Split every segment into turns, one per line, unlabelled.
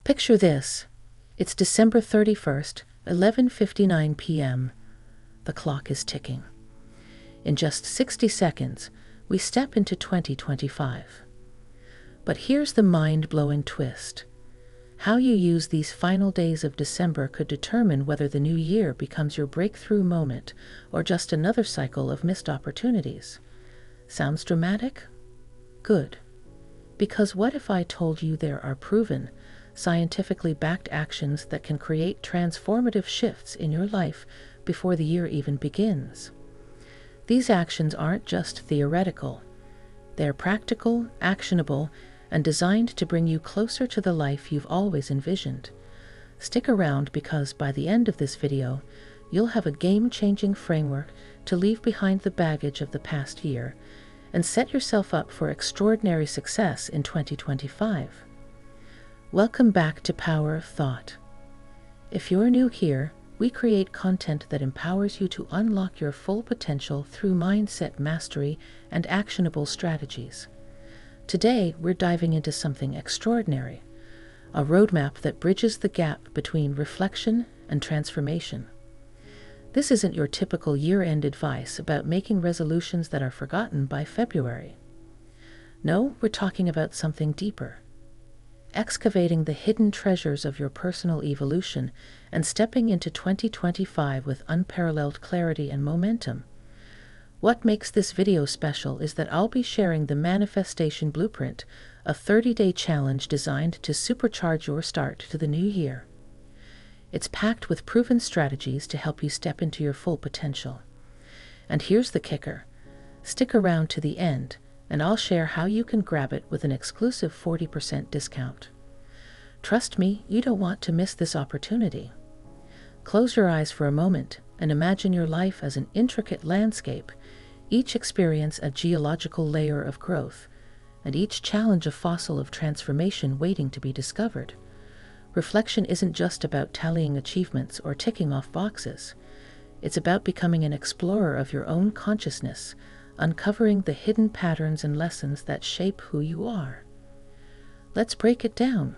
Picture this. It's December 31st, 11:59 p.m. The clock is ticking. In just 60 seconds, we step into 2025. But here's the mind-blowing twist. How you use these final days of December could determine whether the new year becomes your breakthrough moment or just another cycle of missed opportunities. Sounds dramatic? Good. Because what if I told you there are proven, scientifically backed actions that can create transformative shifts in your life before the year even begins? These actions aren't just theoretical. They're practical, actionable, and designed to bring you closer to the life you've always envisioned. Stick around because by the end of this video, you'll have a game-changing framework to leave behind the baggage of the past year and set yourself up for extraordinary success in 2025. Welcome back to Power of Thought. If you're new here, we create content that empowers you to unlock your full potential through mindset mastery and actionable strategies. Today, we're diving into something extraordinary, a roadmap that bridges the gap between reflection and transformation. This isn't your typical year-end advice about making resolutions that are forgotten by February. No, we're talking about something deeper. Excavating the hidden treasures of your personal evolution and stepping into 2025 with unparalleled clarity and momentum. What makes this video special is that I'll be sharing the Manifestation Blueprint, a 30-day challenge designed to supercharge your start to the new year. It's packed with proven strategies to help you step into your full potential. And here's the kicker. Stick around to the end, and I'll share how you can grab it with an exclusive 40% discount. Trust me, you don't want to miss this opportunity. Close your eyes for a moment and imagine your life as an intricate landscape, each experience a geological layer of growth, and each challenge a fossil of transformation waiting to be discovered. Reflection isn't just about tallying achievements or ticking off boxes. It's about becoming an explorer of your own consciousness, uncovering the hidden patterns and lessons that shape who you are. Let's break it down.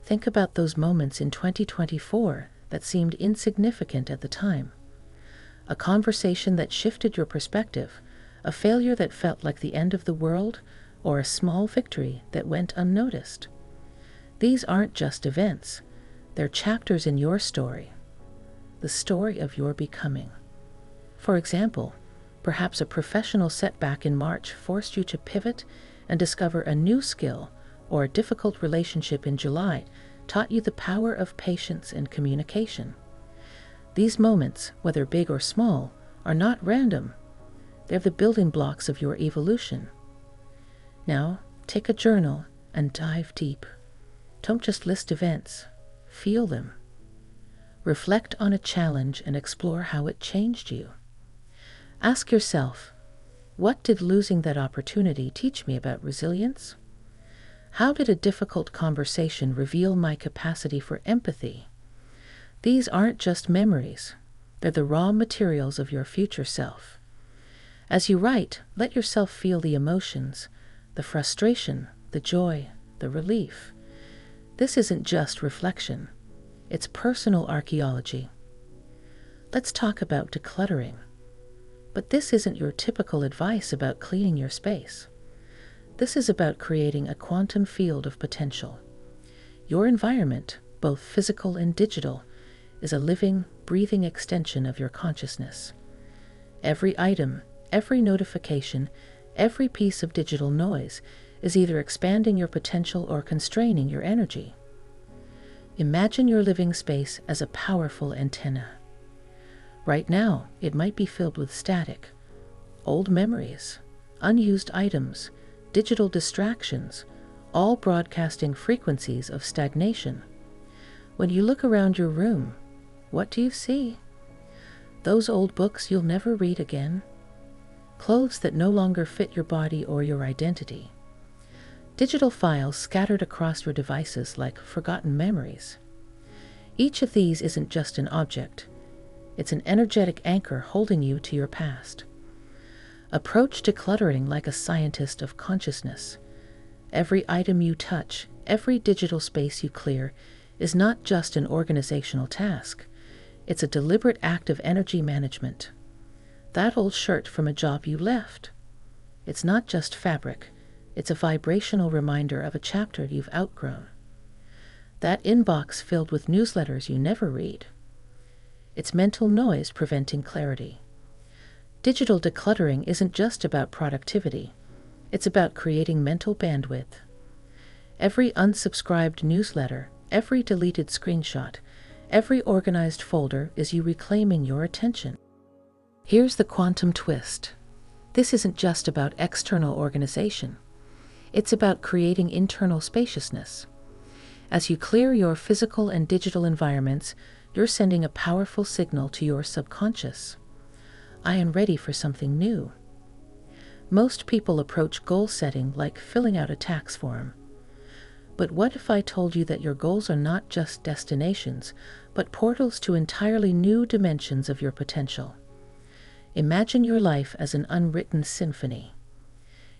Think about those moments in 2024 that seemed insignificant at the time. A conversation that shifted your perspective, a failure that felt like the end of the world, or a small victory that went unnoticed. These aren't just events. They're chapters in your story, the story of your becoming. For example, perhaps a professional setback in March forced you to pivot and discover a new skill, or a difficult relationship in July taught you the power of patience and communication. These moments, whether big or small, are not random. They're the building blocks of your evolution. Now, take a journal and dive deep. Don't just list events, feel them. Reflect on a challenge and explore how it changed you. Ask yourself, what did losing that opportunity teach me about resilience? How did a difficult conversation reveal my capacity for empathy? These aren't just memories. They're the raw materials of your future self. As you write, let yourself feel the emotions, the frustration, the joy, the relief. This isn't just reflection. It's personal archaeology. Let's talk about decluttering. But this isn't your typical advice about cleaning your space. This is about creating a quantum field of potential. Your environment, both physical and digital, is a living, breathing extension of your consciousness. Every item, every notification, every piece of digital noise is either expanding your potential or constraining your energy. Imagine your living space as a powerful antenna. Right now, it might be filled with static, old memories, unused items, digital distractions, all broadcasting frequencies of stagnation. When you look around your room, what do you see? Those old books you'll never read again? Clothes that no longer fit your body or your identity? Digital files scattered across your devices like forgotten memories? Each of these isn't just an object. It's an energetic anchor holding you to your past. Approach decluttering like a scientist of consciousness. Every item you touch, every digital space you clear is not just an organizational task. It's a deliberate act of energy management. That old shirt from a job you left. It's not just fabric. It's a vibrational reminder of a chapter you've outgrown. That inbox filled with newsletters you never read. It's mental noise preventing clarity. Digital decluttering isn't just about productivity. It's about creating mental bandwidth. Every unsubscribed newsletter, every deleted screenshot, every organized folder is you reclaiming your attention. Here's the quantum twist. This isn't just about external organization. It's about creating internal spaciousness. As you clear your physical and digital environments, you're sending a powerful signal to your subconscious. I am ready for something new. Most people approach goal setting like filling out a tax form. But what if I told you that your goals are not just destinations, but portals to entirely new dimensions of your potential? Imagine your life as an unwritten symphony.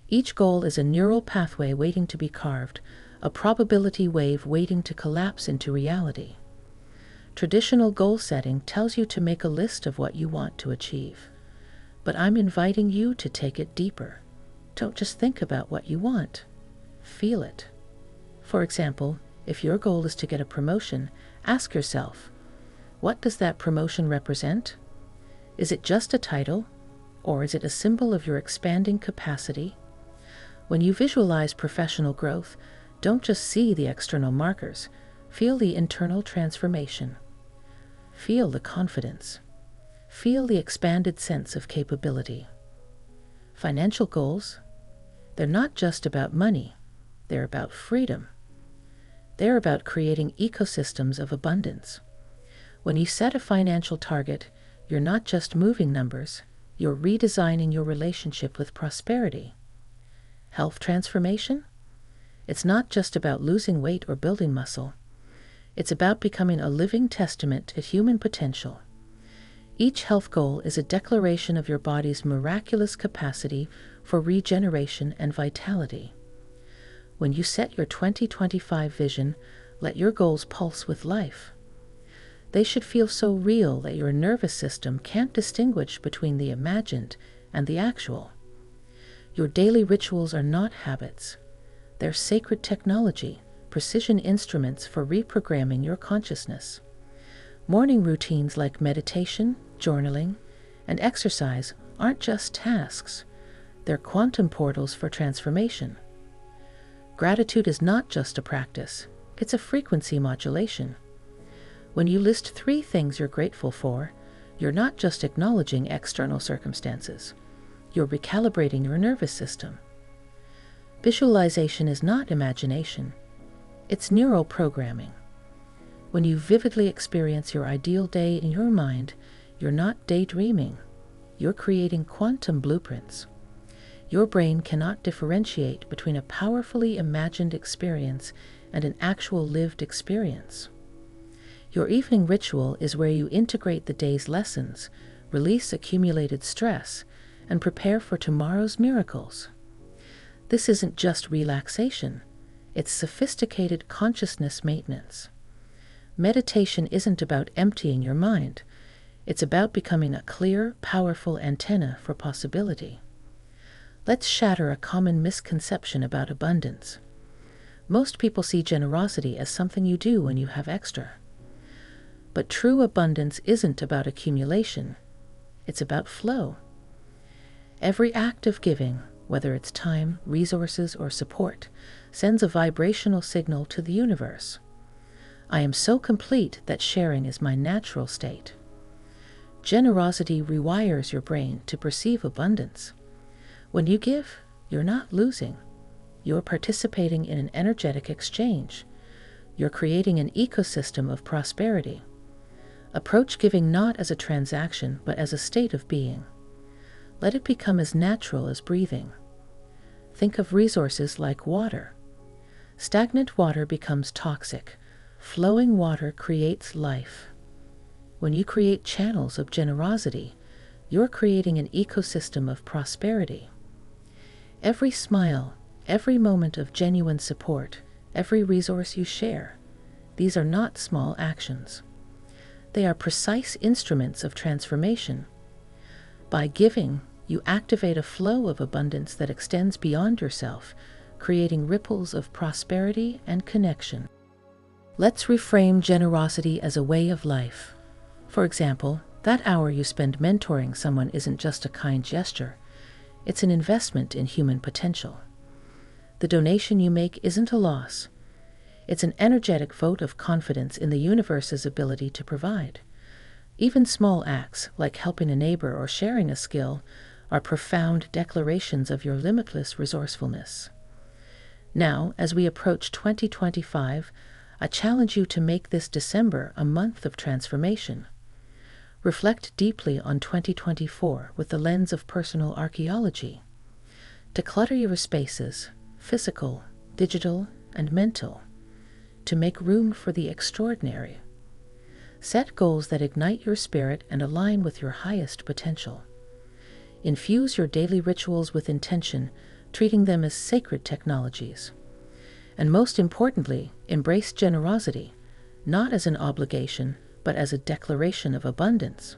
Each goal is a neural pathway waiting to be carved, a probability wave waiting to collapse into reality. Traditional goal setting tells you to make a list of what you want to achieve. But I'm inviting you to take it deeper. Don't just think about what you want. Feel it. For example, if your goal is to get a promotion, ask yourself, what does that promotion represent? Is it just a title, or is it a symbol of your expanding capacity? When you visualize professional growth, don't just see the external markers, feel the internal transformation. Feel the confidence. Feel the expanded sense of capability. Financial goals, they're not just about money, they're about freedom. They're about creating ecosystems of abundance. When you set a financial target, you're not just moving numbers, you're redesigning your relationship with prosperity. Health transformation? It's not just about losing weight or building muscle. It's about becoming a living testament to human potential. Each health goal is a declaration of your body's miraculous capacity for regeneration and vitality. When you set your 2025 vision, let your goals pulse with life. They should feel so real that your nervous system can't distinguish between the imagined and the actual. Your daily rituals are not habits. They're sacred technology, precision instruments for reprogramming your consciousness. Morning routines like meditation, journaling, and exercise aren't just tasks. They're quantum portals for transformation. Gratitude is not just a practice, it's a frequency modulation. When you list 3 things you're grateful for, you're not just acknowledging external circumstances. You're recalibrating your nervous system. Visualization is not imagination. It's neural programming. When you vividly experience your ideal day in your mind, you're not daydreaming. You're creating quantum blueprints. Your brain cannot differentiate between a powerfully imagined experience and an actual lived experience. Your evening ritual is where you integrate the day's lessons, release accumulated stress, and prepare for tomorrow's miracles. This isn't just relaxation. It's sophisticated consciousness maintenance. Meditation isn't about emptying your mind. It's about becoming a clear, powerful antenna for possibility. Let's shatter a common misconception about abundance. Most people see generosity as something you do when you have extra. But true abundance isn't about accumulation. It's about flow. Every act of giving, whether it's time, resources, or support, sends a vibrational signal to the universe. I am so complete that sharing is my natural state. Generosity rewires your brain to perceive abundance. When you give, you're not losing. You're participating in an energetic exchange. You're creating an ecosystem of prosperity. Approach giving not as a transaction, but as a state of being. Let it become as natural as breathing. Think of resources like water. Stagnant water becomes toxic. Flowing water creates life. When you create channels of generosity, you're creating an ecosystem of prosperity. Every smile, every moment of genuine support, every resource you share. These are not small actions. They are precise instruments of transformation. By giving, you activate a flow of abundance that extends beyond yourself, creating ripples of prosperity and connection. Let's reframe generosity as a way of life. For example, that hour you spend mentoring someone isn't just a kind gesture, it's an investment in human potential. The donation you make isn't a loss. It's an energetic vote of confidence in the universe's ability to provide. Even small acts, like helping a neighbor or sharing a skill, are profound declarations of your limitless resourcefulness. Now, as we approach 2025, I challenge you to make this December a month of transformation. Reflect deeply on 2024 with the lens of personal archaeology. Declutter your spaces, physical, digital, and mental, to make room for the extraordinary. Set goals that ignite your spirit and align with your highest potential. Infuse your daily rituals with intention, treating them as sacred technologies. And most importantly, embrace generosity, not as an obligation, but as a declaration of abundance.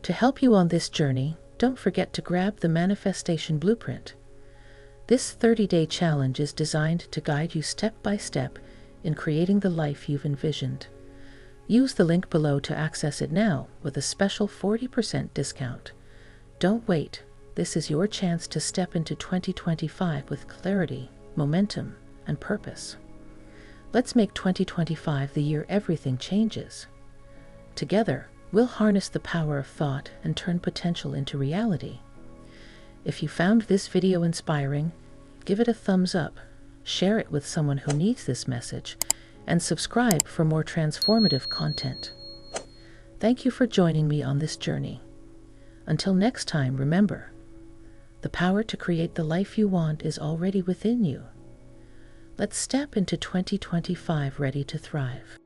To help you on this journey, don't forget to grab the Manifestation Blueprint. This 30-day challenge is designed to guide you step by step in creating the life you've envisioned. Use the link below to access it now with a special 40% discount. Don't wait. This is your chance to step into 2025 with clarity, momentum, and purpose. Let's make 2025 the year everything changes. Together, we'll harness the power of thought and turn potential into reality. If you found this video inspiring, give it a thumbs up, share it with someone who needs this message, and subscribe for more transformative content. Thank you for joining me on this journey. Until next time, remember, the power to create the life you want is already within you. Let's step into 2025 ready to thrive.